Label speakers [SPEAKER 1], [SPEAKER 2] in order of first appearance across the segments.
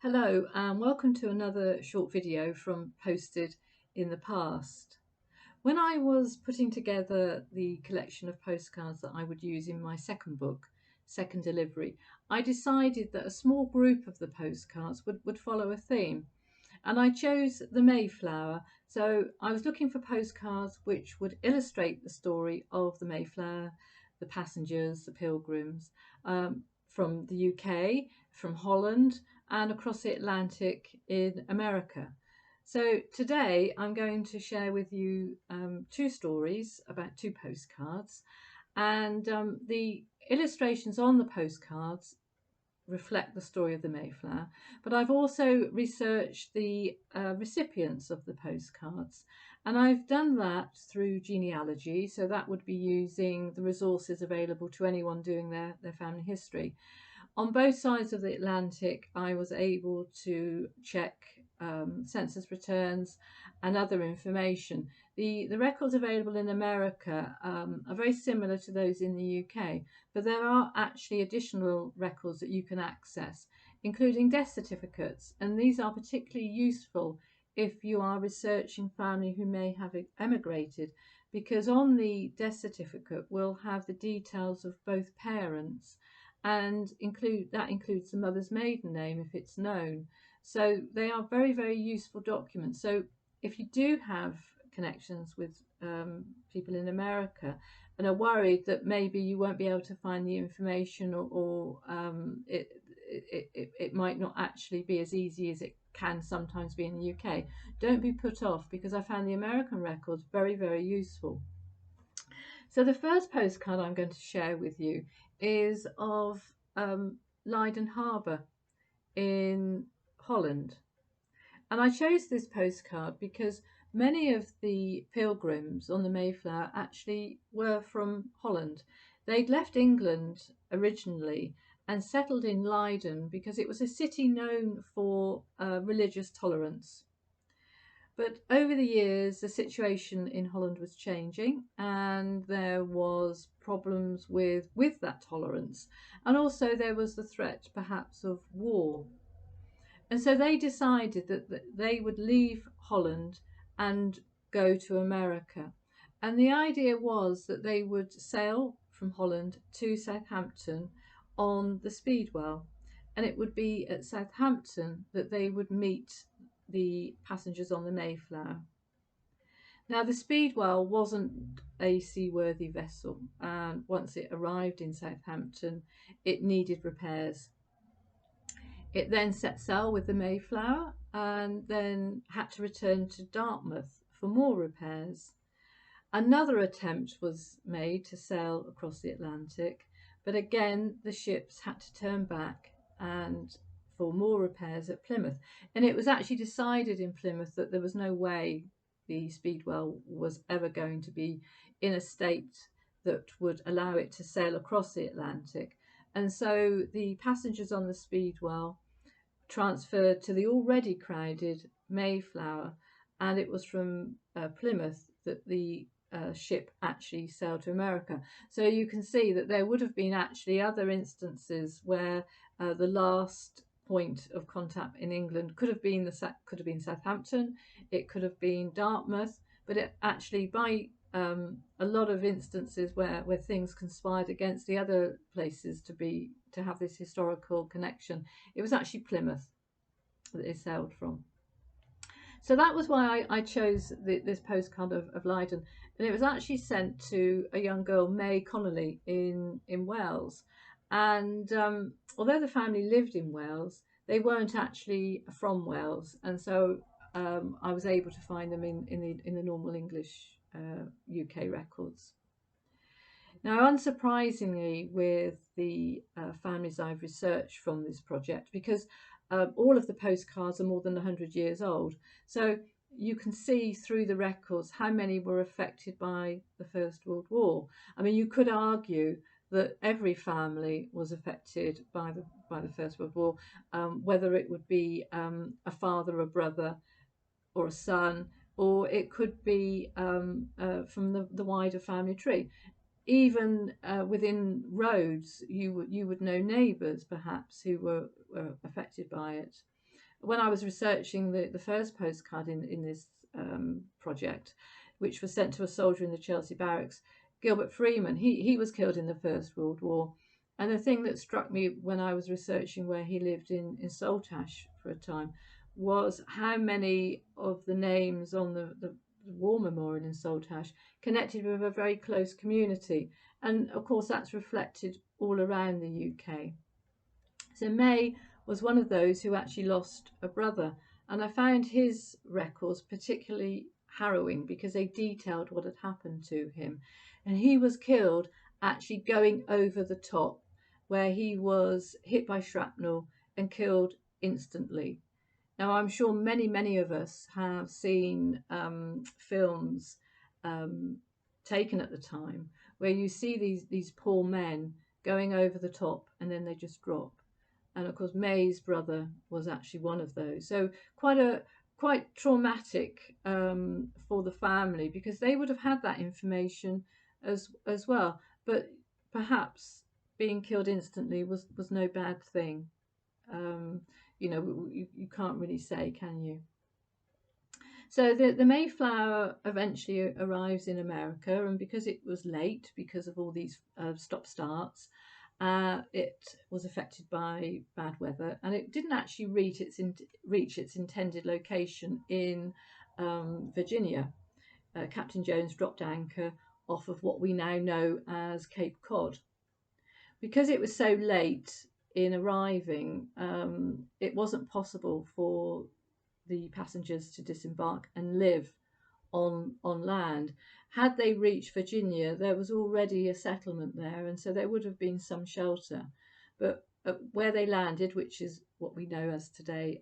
[SPEAKER 1] Hello and welcome to another short video from Posted in the Past. When I was putting together the collection of postcards that I would use in my second book, Second Delivery, I decided that a small group of the postcards would follow a theme. And I chose the Mayflower. So I was looking for postcards which would illustrate the story of the Mayflower, the passengers, the pilgrims, from the UK, from Holland, and across the Atlantic in America. So today I'm going to share with you two stories about two postcards, and the illustrations on the postcards reflect the story of the Mayflower, but I've also researched the recipients of the postcards, and I've done that through genealogy. So that would be using the resources available to anyone doing their family history. On both sides of the Atlantic, I was able to check census returns and other information. The records available in America are very similar to those in the UK, but there are actually additional records that you can access, including death certificates, and these are particularly useful if you are researching family who may have emigrated, because on the death certificate we'll have the details of both parents, and includes the mother's maiden name if it's known. So they are very, very useful documents. So if you do have connections with people in America and are worried that maybe you won't be able to find the information, or it might not actually be as easy as it can sometimes be in the UK, don't be put off, because I found the American records very, very useful. So the first postcard I'm going to share with you is of Leiden Harbour in Holland. And I chose this postcard because many of the pilgrims on the Mayflower actually were from Holland. They'd left England originally and settled in Leiden because it was a city known for religious tolerance. But over the years, the situation in Holland was changing, and there was problems with that tolerance. And also there was the threat, perhaps, of war. And so they decided that they would leave Holland and go to America. And the idea was that they would sail from Holland to Southampton on the Speedwell. And it would be at Southampton that they would meet the passengers on the Mayflower. Now, the Speedwell wasn't a seaworthy vessel, and once it arrived in Southampton, it needed repairs. It then set sail with the Mayflower and then had to return to Dartmouth for more repairs. Another attempt was made to sail across the Atlantic, but again the ships had to turn back and for more repairs at Plymouth. And it was actually decided in Plymouth that there was no way the Speedwell was ever going to be in a state that would allow it to sail across the Atlantic. And so the passengers on the Speedwell transferred to the already crowded Mayflower, and it was from Plymouth that the ship actually sailed to America. So you can see that there would have been actually other instances where the last point of contact in England could have been Southampton, it could have been Dartmouth, but it actually, by a lot of instances where things conspired against the other places to have this historical connection, it was actually Plymouth that it sailed from. So that was why I chose this postcard of Leiden, and it was actually sent to a young girl, May Connolly, in Wales. And although the family lived in Wales, they weren't actually from Wales, and so I was able to find them in the normal English UK records. Now, unsurprisingly, with the families I've researched from this project, because all of the postcards are more than 100 years old, so you can see through the records how many were affected by the First World War. I mean, you could argue that every family was affected by the First World War, whether it would be a father, a brother, or a son, or it could be from the wider family tree. Even within roads, you would know neighbours perhaps who were affected by it. when I was researching the first postcard in this project, which was sent to a soldier in the Chelsea barracks, Gilbert Freeman, he was killed in the First World War. And the thing that struck me when I was researching where he lived in Saltash for a time was how many of the names on the war memorial in Saltash connected with a very close community. And of course, that's reflected all around the UK. So May was one of those who actually lost a brother, and I found his records particularly harrowing because they detailed what had happened to him. And he was killed actually going over the top, where he was hit by shrapnel and killed instantly. Now, I'm sure many of us have seen films um, taken at the time where you see these poor men going over the top and then they just drop. And of course, May's brother was actually one of those. So quite traumatic for the family because they would have had that information as well. But perhaps being killed instantly was no bad thing. Um, you can't really say, can you? So the Mayflower eventually arrives in America, and because it was late, because of all these stop-starts, it was affected by bad weather, and it didn't actually reach its intended location in Virginia. Captain Jones dropped anchor off of what we now know as Cape Cod. Because it was so late in arriving, it wasn't possible for the passengers to disembark and live on land. Had they reached Virginia, there was already a settlement there, and so there would have been some shelter. But where they landed, which is what we know as today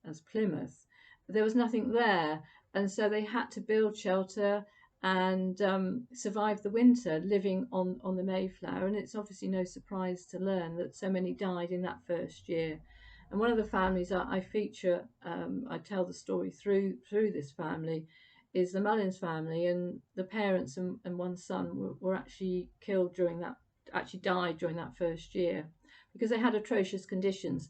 [SPEAKER 1] as Plymouth, there was nothing there, and so they had to build shelter and survive the winter living on the Mayflower. And it's obviously no surprise to learn that so many died in that first year. And one of the families I feature, I tell the story through this family, is the Mullins family, and the parents and one son were actually died during that first year because they had atrocious conditions.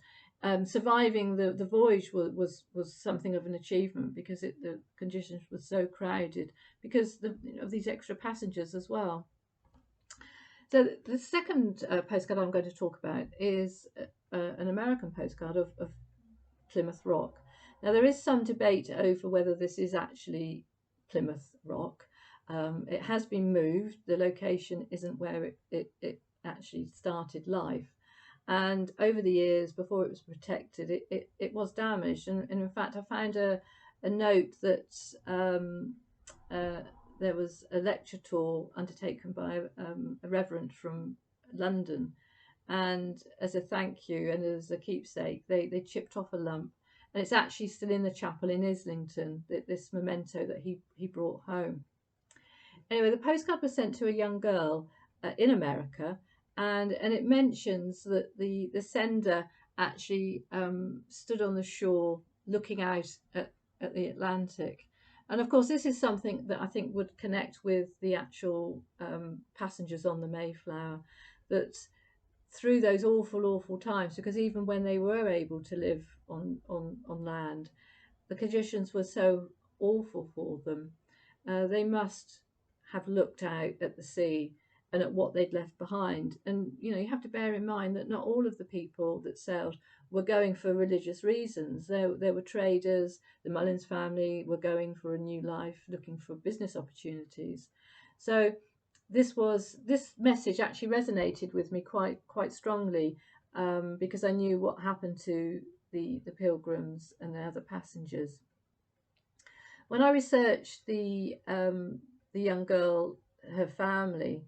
[SPEAKER 1] Surviving the voyage was something of an achievement because the conditions were so crowded because of these extra passengers as well. So the second postcard I'm going to talk about is an American postcard of Plymouth Rock. Now there is some debate over whether this is actually Plymouth Rock. It has been moved. The location isn't where it actually started life. And over the years, before it was protected, it was damaged. And in fact, I found a note that there was a lecture tour undertaken by a reverend from London. And as a thank you and as a keepsake, they chipped off a lump. And it's actually still in the chapel in Islington, this memento that he brought home. Anyway, the postcard was sent to a young girl in America, and it mentions that the sender actually stood on the shore looking out at the Atlantic. And of course, this is something that I think would connect with the actual passengers on the Mayflower, that through those awful times, because even when they were able to live on land, the conditions were so awful for them. They must have looked out at the sea and at what they'd left behind. And you have to bear in mind that not all of the people that sailed were going for religious reasons. There were traders. The Mullins family were going for a new life, looking for business opportunities. So this message actually resonated with me quite strongly, because I knew what happened to the pilgrims and the other passengers. When I researched the young girl, her family,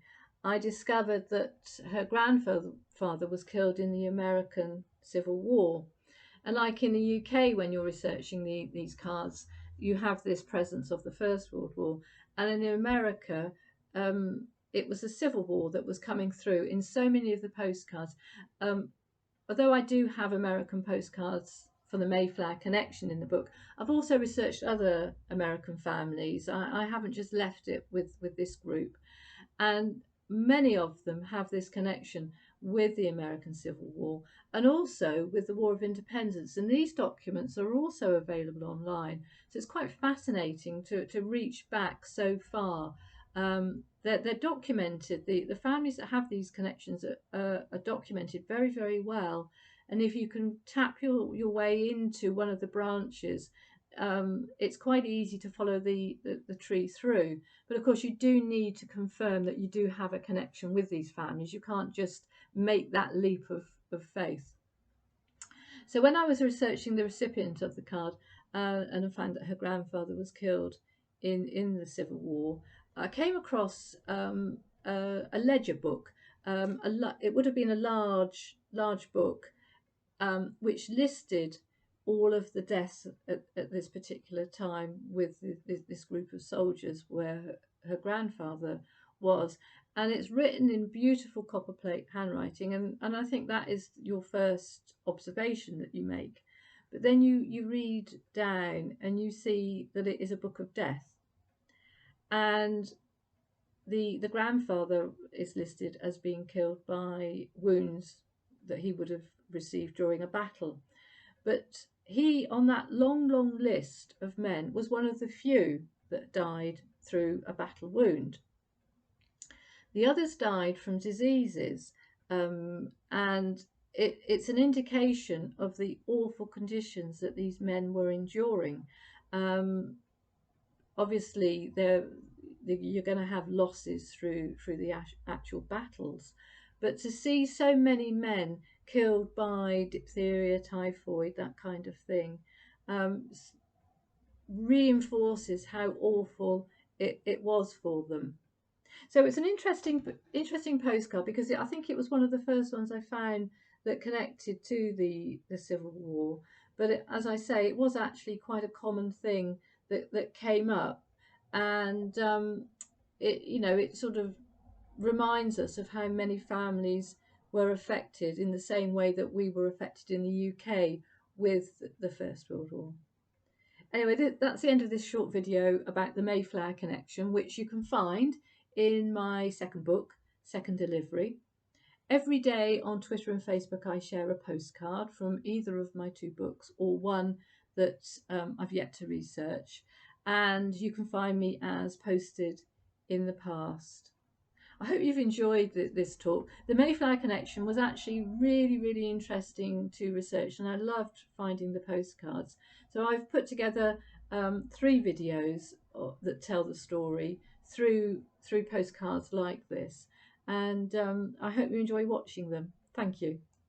[SPEAKER 1] I discovered that her grandfather was killed in the American Civil War. And like in the UK, when you're researching these cards, you have this presence of the First World War. And in America, it was a civil war that was coming through in so many of the postcards. Although I do have American postcards for the Mayflower Connection in the book, I've also researched other American families. I haven't just left it with this group. And many of them have this connection with the American Civil War and also with the War of Independence. And these documents are also available online. So it's quite fascinating to reach back so far. They're documented. The families that have these connections are documented very, very well. And if you can tap your way into one of the branches, it's quite easy to follow the tree through. But of course, you do need to confirm that you do have a connection with these families. You can't just make that leap of faith. So when I was researching the recipient of the card, and I found that her grandfather was killed in the Civil War, I came across a ledger book. It would have been a large book, which listed all of the deaths at this particular time with this group of soldiers where her grandfather was. And it's written in beautiful copperplate handwriting. And I think that is your first observation that you make. But then you read down and you see that it is a book of death. And the grandfather is listed as being killed by wounds that he would have received during a battle. But he, on that long list of men, was one of the few that died through a battle wound. The others died from diseases, and it's an indication of the awful conditions that these men were enduring. Obviously, you're going to have losses through the actual battles, but to see so many men killed by diphtheria, typhoid, that kind of thing, reinforces how awful it was for them. So it's an interesting postcard because I think it was one of the first ones I found that connected to the Civil War. But as I say, it was actually quite a common thing that came up, and it sort of reminds us of how many families were affected in the same way that we were affected in the UK with the First World War. Anyway, that's the end of this short video about the Mayflower Connection, which you can find in my second book, Second Delivery. Every day on Twitter and Facebook, I share a postcard from either of my two books or one that I've yet to research. And you can find me as Posted in the Past. I hope you've enjoyed this talk. The Mayflower Connection was actually really interesting to research, and I loved finding the postcards. So I've put together 3 videos that tell the story through postcards like this, and I hope you enjoy watching them. Thank you.